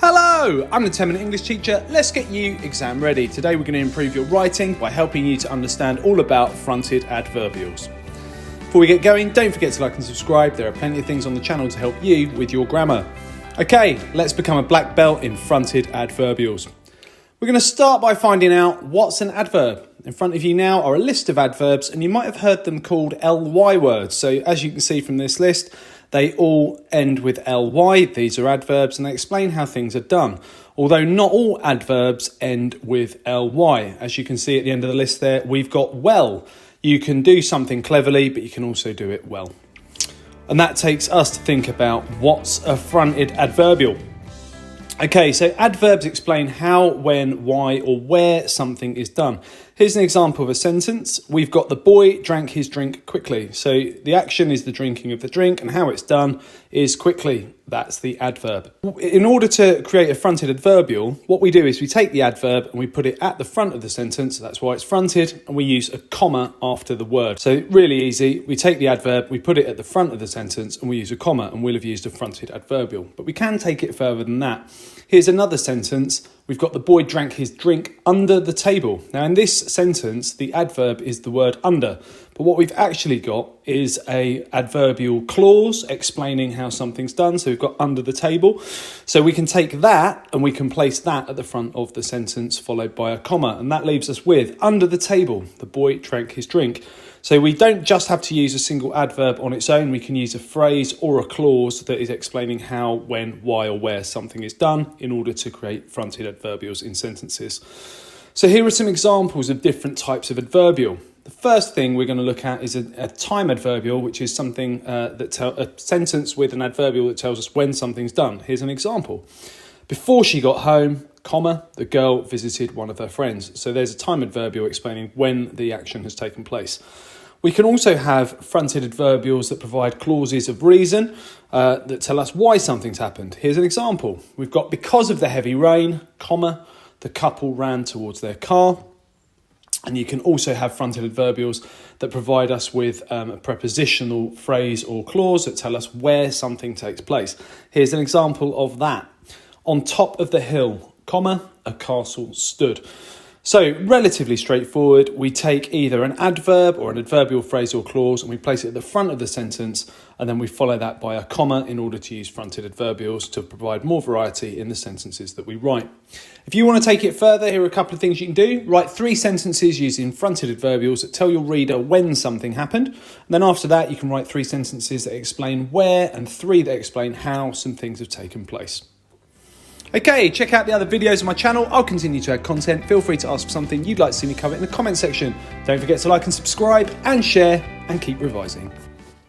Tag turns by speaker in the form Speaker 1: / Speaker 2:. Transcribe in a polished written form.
Speaker 1: Hello, I'm the 10-minute English teacher. Let's get you exam ready. Today we're going to improve your writing by helping you to understand all about fronted adverbials. Before we get going, don't forget to like and subscribe. There are plenty of things on the channel to help you with your grammar. Okay, let's become a black belt in fronted adverbials. We're going to start by finding out what's an adverb. In front of you now are a list of adverbs, and you might have heard them called ly words. So as you can see from this list, they all end with ly. These are adverbs and they explain how things are done. Although not all adverbs end with ly. As you can see at the end of the list there, we've got well. You can do something cleverly, but you can also do it well. And that takes us to think about what's a fronted adverbial. Okay, so adverbs explain how, when, why, or where something is done. Here's an example of a sentence. We've got the boy drank his drink quickly. So the action is the drinking of the drink, and how it's done is quickly. That's the adverb. In order to create a fronted adverbial, what we do is we take the adverb and we put it at the front of the sentence. That's why it's fronted, and we use a comma after the word. So really easy. We take the adverb, we put it at the front of the sentence, and we use a comma, and we'll have used a fronted adverbial. But we can take it further than that. Here's another sentence. We've got the boy drank his drink under the table. Now in this sentence, the adverb is the word under. But what we've actually got is a adverbial clause explaining how something's done. So we've got under the table. So we can take that and we can place that at the front of the sentence followed by a comma. And that leaves us with under the table, the boy drank his drink. So we don't just have to use a single adverb on its own. We can use a phrase or a clause that is explaining how, when, why, or where something is done in order to create fronted adverbials in sentences. So here are some examples of different types of adverbial. The first thing we're going to look at is a time adverbial, which is something a sentence with an adverbial that tells us when something's done. Here's an example. Before she got home, comma, the girl visited one of her friends. So there's a time adverbial explaining when the action has taken place. We can also have fronted adverbials that provide clauses of reason that tell us why something's happened. Here's an example. We've got because of the heavy rain, comma, the couple ran towards their car. And you can also have fronted adverbials that provide us with a prepositional phrase or clause that tell us where something takes place. Here's an example of that. On top of the hill, comma, a castle stood. So relatively straightforward. We take either an adverb or an adverbial phrase or clause and we place it at the front of the sentence, and then we follow that by a comma in order to use fronted adverbials to provide more variety in the sentences that we write. If you want to take it further, here are a couple of things you can do. Write 3 sentences using fronted adverbials that tell your reader when something happened. And then after that, you can write 3 sentences that explain where and 3 that explain how some things have taken place. Okay, check out the other videos on my channel. I'll continue to add content. Feel free to ask for something you'd like to see me cover in the comment section. Don't forget to like and subscribe and share, and keep revising.